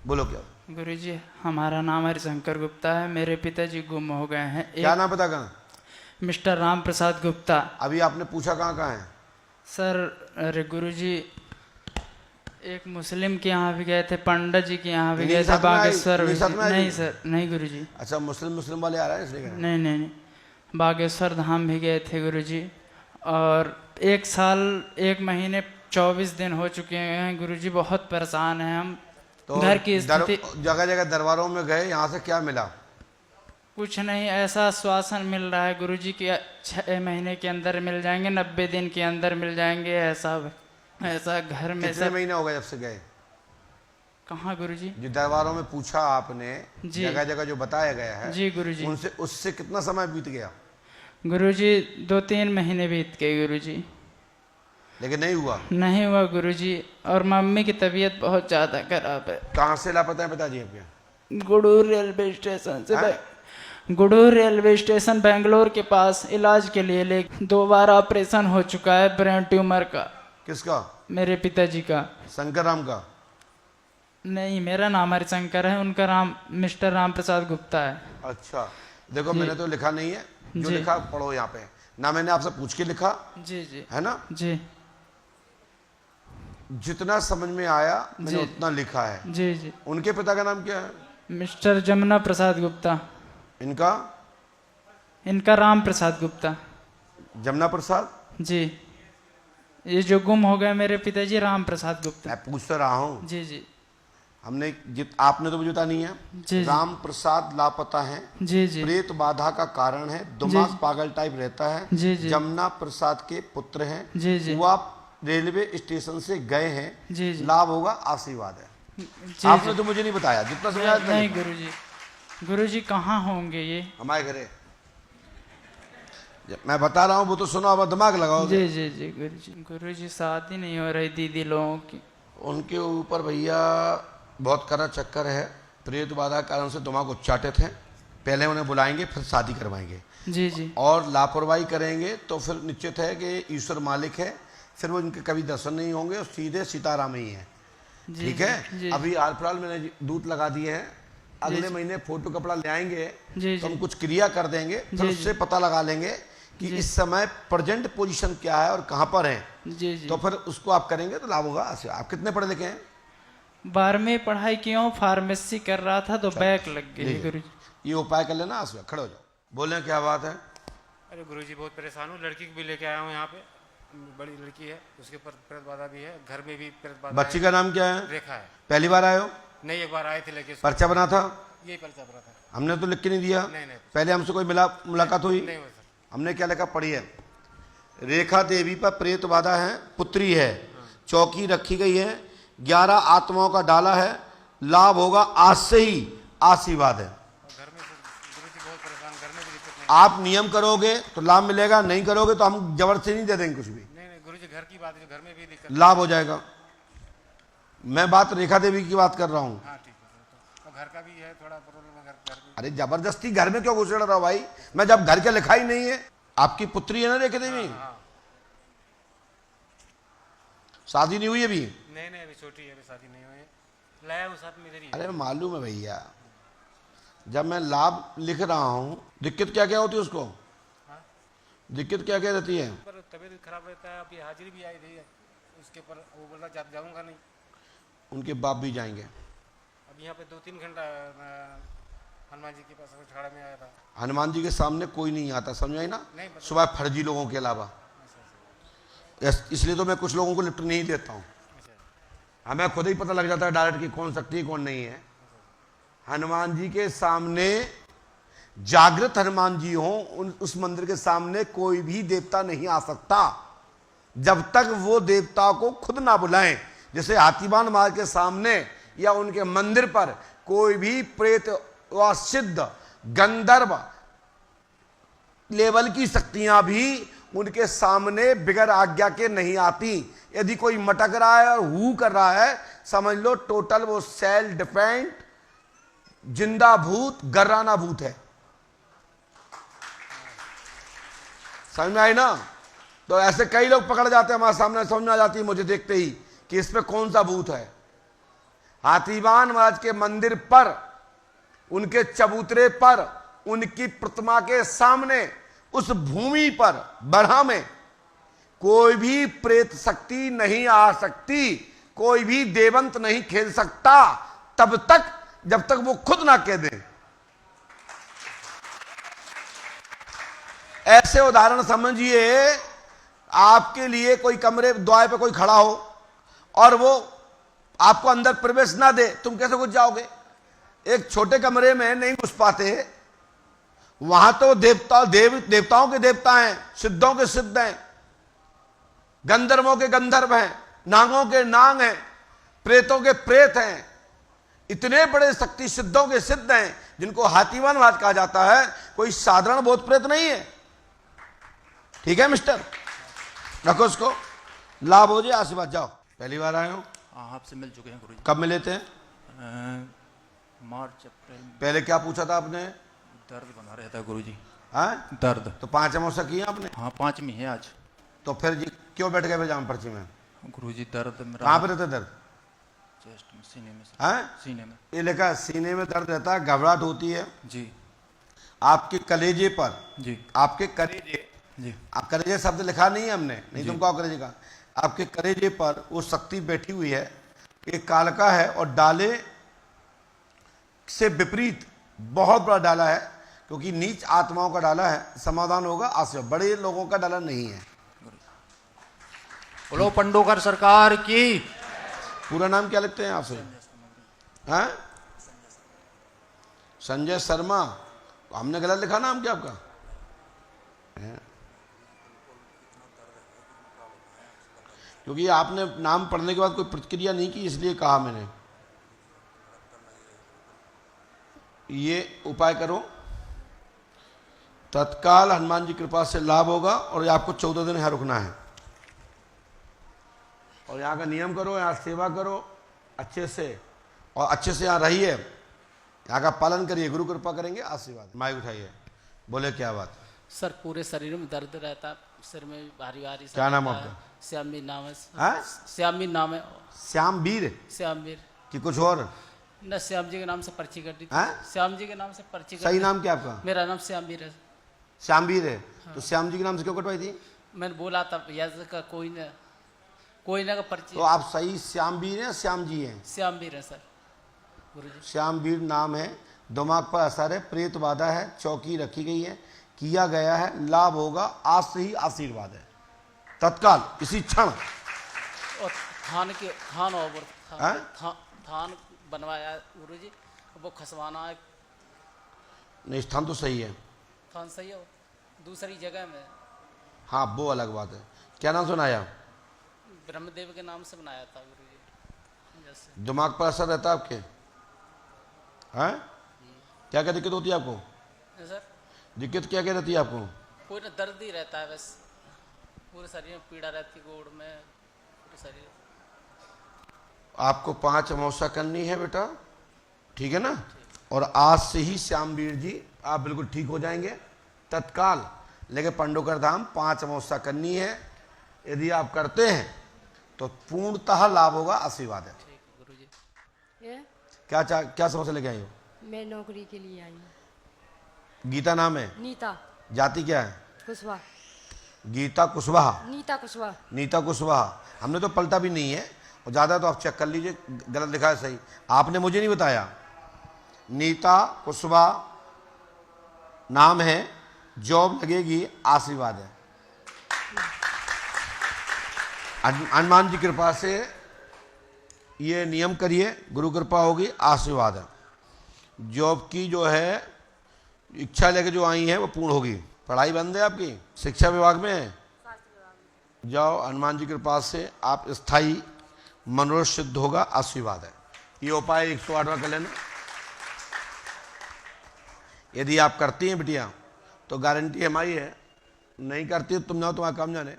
बोलो क्या? गुरुजी, हमारा नाम हरिशंकर गुप्ता है। मेरे पिताजी गुम हो गए हैं। क्या नाम पता कहाँ? मिस्टर राम प्रसाद गुप्ता। अभी आपने पूछा कहाँ कहाँ है? सर, अरे गुरुजी, एक मुस्लिम के यहाँ भी गए थे, पंडित जी के यहाँ भी इन्हीं गए के थे, साथ में आई? बागेश्वर इन्हीं के साथ में आई? नहीं सर, नहीं गुरुजी। अच्छा, मुस्लिम मुस्लिम वाले आ रहे हैं इसलिए कह रहे हैं। नहीं नहीं नहीं, बागेश्वर धाम भी गए थे गुरुजी। और 1 साल 1 महीने 24 दिन हो चुके हैं गुरुजी। बहुत परेशान हैं हम। तो घर की स्थिति जगह जगह दरबारों में गए, यहाँ से क्या मिला? कुछ नहीं, ऐसा आश्वासन मिल रहा है गुरुजी कि 6 महीने के अंदर मिल जाएंगे, 90 दिन के अंदर मिल जाएंगे। ऐसा घर में कितने सब। महीने हो गए जब से गए? कहाँ गुरुजी? जो दरबारों में पूछा आपने, जी। जगह जगह जो बताया गया है, जी गुरुजी। उनसे उससे कितना समय बीत गया? गुरुजी 2-3 महीने बीत गए गुरुजी। लेकिन नहीं हुआ? नहीं हुआ गुरुजी। और मम्मी की तबीयत बहुत ज्यादा खराब है। कहाँ से लापता है पिताजी आपके? गुडूर रेलवे स्टेशन से। गुडूर रेलवे स्टेशन बेंगलोर के पास इलाज के लिए 2 बार ऑपरेशन हो चुका है ब्रेन ट्यूमर का। किसका? मेरे पिताजी का। शंकर राम का? नहीं, मेरा नाम हरिशंकर है, उनका नाम मिस्टर राम प्रसाद गुप्ता है। अच्छा, देखो मैंने तो लिखा नहीं है, जो जी। लिखा पढ़ो यहाँ पे ना। मैंने आपसे पूछ के लिखा जी जी है ना? जी जितना समझ में आया मैंने जी। उतना लिखा है। जी जी। उनके पिता का नाम क्या है? मिस्टर जमुना प्रसाद गुप्ता। इनका? इनका राम प्रसाद गुप्ता। जमुना प्रसाद? जी, ये जो गुम हो गए मेरे पिताजी राम प्रसाद गुप्ता। मैं पूछ तो रहा हूँ। जी जी हमने आपने तो मुझे बता नहीं है। जी। राम प्रसाद लापता है, जी जी प्रेत बाधा का कारण है, दिमाग जी। पागल टाइप रहता है। जी जी जमुना प्रसाद के पुत्र हैं। जी जी। वो आप रेलवे स्टेशन से गए हैं। जी जी लाभ होगा, आशीर्वाद है। जी आपने जी। तो मुझे नहीं बताया, जितना समझाया उतना नहीं नहीं। गुरुजी, गुरुजी कहाँ होंगे ये? हमारे घरे मैं बता रहा हूँ, वो तो सुनो, अब दिमाग लगाओ। जी जी जी गुरुजी। गुरुजी शादी नहीं हो रही दीदी लोगों की। उनके ऊपर भैया बहुत कड़ा चक्कर है। प्रेत बाधा के कारण से दिमाग उच्चाटित है। पहले उन्हें बुलाएंगे, फिर शादी करवाएंगे। जी जी और लापरवाही करेंगे तो फिर निश्चित है कि ईश्वर मालिक है, फिर वो इनके कभी दर्शन नहीं होंगे और सीधे सीताराम ही है। ठीक है? जी। अभी हाल फिलहाल मैंने दूत लगा दिए हैं। अगले महीने फोटो कपड़ा ले आएंगे जी तो हम जी कुछ क्रिया कर देंगे, फिर उससे पता लगा लेंगे कि इस समय प्रेजेंट पोजीशन क्या है और कहाँ पर है। जी जी। तो फिर उसको आप करेंगे तो लाभ होगा। आप कितने पढ़े लिखे हैं? 12वीं पढ़ाई क्यों, फार्मेसी कर रहा था तो बैक लग गई गुरुजी। ये उपाय कर लेना। आसुआ खड़े हो जाओ, बोले क्या बात है? अरे गुरुजी बहुत परेशान हूँ। लड़की को भी लेके आया हूँ यहाँ पे। बड़ी लड़की है, उसके ऊपर प्रेत बाधा भी है, घर में भी प्रेत बाधा बच्ची का नाम क्या है? रेखा है। पहली बार आए हो? नहीं, एक बार आए थे लेके। पर्चा बना था? यही पर्चा भरा था। हमने तो लिख के नहीं दिया। नहीं नहीं पहले हमसे कोई मुलाकात हुई? नहीं हुआ सर। हमने क्या लिखा पढ़ी है? रेखा देवी पर प्रेत बाधा है, पुत्री है, चौकी रखी गई है, 11 आत्माओं का डाला है, लाभ होगा, आज से ही आशीर्वाद है। घर में गुरुजी बहुत परेशान, घर में भी दिक्कत नहीं। आप नियम करोगे तो लाभ मिलेगा, नहीं करोगे तो हम जबरदस्ती नहीं दे देंगे कुछ भी। नहीं नहीं गुरुजी, घर की बात है, घर में भी दिक्कत। लाभ हो जाएगा। मैं बात रेखा देवी की बात कर रहा हूँ। हाँ ठीक है। तो घर का भी है थोड़ा प्रॉब्लम, घर की। अरे जबरदस्ती घर में क्यों घुसेड़ रहा हो भाई? मैं जब घर का लिखा ही नहीं है। आपकी पुत्री है ना रेखा देवी? शादी नहीं हुई अभी? नहीं नहीं, अभी छोटी है, अभी शादी नहीं हुई है। लाया हूँ साथ में इधर ही। अरे मालूम है भैया, जब मैं लाभ लिख रहा हूँ, दिक्कत क्या क्या होती है उसको? दिक्कत क्या क्या रहती है? पर तबीयत खराब रहता है। अभी हाजिरी भी आई रही है उसके पर, वो बोला जाऊँगा नहीं। उनके बाप भी जाएंगे। अब यहाँ पे 2-3 घंटा हनुमान जी के पास अखाड़ा में आया था। हनुमान जी के सामने कोई नहीं आता, समझ आई ना? नहीं, सुबह फर्जी लोगों के अलावा। इसलिए तो मैं कुछ लोगों को लिफ्ट नहीं देता हूँ। हमें खुद ही पता लग जाता है डायरेक्ट कि कौन शक्ति कौन नहीं है। हनुमान जी के सामने, जागृत हनुमान जी हो, उस मंदिर के सामने कोई भी देवता नहीं आ सकता जब तक वो देवता को खुद ना बुलाएं। जैसे हाथीबान मार के सामने या उनके मंदिर पर कोई भी प्रेत व सिद्ध गंधर्व लेवल की शक्तियां भी उनके सामने बिगर आज्ञा के नहीं आती। यदि कोई मटक रहा है और हु कर रहा है, समझ लो टोटल वो सेल्फ डिफेंड जिंदा भूत गर्राना भूत है। समझ में आई ना? तो ऐसे कई लोग पकड़ जाते हैं हमारे सामने, समझ में आ जाती है मुझे देखते ही कि इस पे कौन सा भूत है। हाथीवान महाराज के मंदिर पर, उनके चबूतरे पर, उनकी प्रतिमा के सामने, उस भूमि पर बरहा में कोई भी प्रेत शक्ति नहीं आ सकती, कोई भी देवंत नहीं खेल सकता तब तक जब तक वो खुद ना कह दे। ऐसे उदाहरण समझिए, आपके लिए कोई कमरे द्वार पे कोई खड़ा हो और वो आपको अंदर प्रवेश ना दे, तुम कैसे घुस जाओगे? एक छोटे कमरे में नहीं घुस पाते, वहां तो देवताओं के देवता हैं, सिद्धों के सिद्ध हैं, गंधर्वों के गंधर्व हैं, नागों के नाग हैं, प्रेतों के प्रेत हैं। इतने बड़े शक्ति सिद्धों के सिद्ध हैं जिनको हाथीवान महाराज कहा जाता है, कोई साधारण भूत प्रेत नहीं है। ठीक है मिस्टर, रखो उसको, लाभ हो जाए, आशीर्वाद। जाओ, पहली बार आए हो? हाँ, आपसे मिल चुके हैं गुरुजी। कब मिले थे? मार्च अप्रैल में। पहले क्या पूछा था आपने? दर्द बना रहता है गुरुजी। हाँ, दर्द। तो 5 अमावस्या किए आपने? हाँ, 5वीं है आज। तो फिर जी क्यों बैठ गए जाम पर्ची में? गुरुजी दर्द मेरा। कहाँ पे रहता दर्द? चेस्ट में, सीने में। हाँ, सीने में। ये लिखा सीने में दर्द रहता है, घबराहट होती है जी आपके कलेजे पर, जी आपके कलेजे, जी। आप कलेजे शब्द लिखा नहीं है हमने, नहीं तुम कहो कलेजे का, आपके कलेजे पर वो शक्ति बैठी हुई है, एक कालका है और डाले से विपरीत बहुत बड़ा डाला है, क्योंकि नीच आत्माओं का डाला है। समाधान होगा आश्रय, बड़े लोगों का डाला नहीं है। बोलो पंडोकर सरकार की। पूरा नाम क्या लिखते हैं आपसे? हैं? संजय शर्मा। हमने गलत लिखा नाम क्या आपका? क्योंकि आपने नाम पढ़ने के बाद कोई प्रतिक्रिया नहीं की, इसलिए कहा मैंने। ये उपाय करो, तत्काल हनुमान जी की कृपा से लाभ होगा, और आपको 14 दिन यहाँ रुकना है, और यहाँ का नियम करो, यहाँ सेवा करो अच्छे से, और अच्छे से यहाँ रहिए, यहाँ का पालन करिए, गुरु कृपा करेंगे, आशीर्वाद। माइक उठाइए, बोले क्या बात? सर पूरे शरीर में दर्द रहता, सिर में भारी भारी। क्या नाम आपका? श्यामवीर नाम है। हाँ? श्यामवीर नाम है। श्यामवीर श्यामवीर कि कुछ और? न, श्याम जी के नाम से पर्ची कर दी थी। हाँ? श्याम जी के नाम से पर्ची सही नाम क्या आपका? मेरा नाम श्यामवीर है। श्यामवीर है। तो श्याम जी के नाम से क्यों कटवाई थी? मैंने बोला था भैया का कोई ना का पर्ची। तो आप सही श्यामवीर हैं, श्याम जी हैं? श्यामवीर है सर गुरुजी। श्यामवीर नाम है, दिमाग पर असर है, प्रेत बाधा है, चौकी रखी गई है, किया गया है, लाभ होगा, आज से ही आशीर्वाद है, तत्काल इसी क्षण। और थान बनवाया गुरुजी, वो खसवाना है। नहीं, स्थान तो सही है, थान सही है, दूसरी जगह में। हाँ वो अलग बात है। क्या नाम सुनाया? ब्रह्मदेव के नाम से बनाया था गुरुजी। जैसे दिमाग पर असर रहता है आपके? हैं? क्या क्या दिक्कत होती है आपको? सर दिक्कत क्या क्या रहती है आपको? कोई ना दर्द ही रहता है, बस पूरे शरीर में पीड़ा रहती, गोड़ में, पूरे शरीर। आपको 5 अमावस्या करनी है बेटा, ठीक है ना? और आज से ही श्यामवीर जी आप बिल्कुल ठीक हो जाएंगे तत्काल। लेकिन पंडोकर धाम 5 अमावस्या करनी है, यदि आप करते हैं तो पूर्णतः लाभ होगा, आशीर्वाद है। ठीक है गुरुजी। ये क्या समस्या लेके आई हो? मैं नौकरी के लिए आई हूँ। गीता नाम है? नीता जाति क्या है? कुशवाहा। गीता कुशवाहा? नीता कुशवाहा। नीता कुशवाहा। हमने तो पलटा भी नहीं है, और ज़्यादा तो आप चेक कर लीजिए, गलत लिखा है सही, आपने मुझे नहीं बताया। नीता कुशवाहा नाम है, जॉब लगेगी, आशीर्वाद है। हनुमान जी कृपा से ये नियम करिए, गुरु कृपा होगी, आशीर्वाद है। जॉब की जो है इच्छा लेके जो आई है वो पूर्ण होगी। पढ़ाई बंद है आपकी? शिक्षा विभाग में है? जाओ, हनुमान जी कृपा से आप स्थायी मनोरथ सिद्ध होगा, आशीर्वाद है। ये उपाय 108वां कर लेना। यदि आप करती हैं बिटिया तो गारंटी हमारी है, नहीं करती तो तुम जाओ, तुम्हारा काम जाने।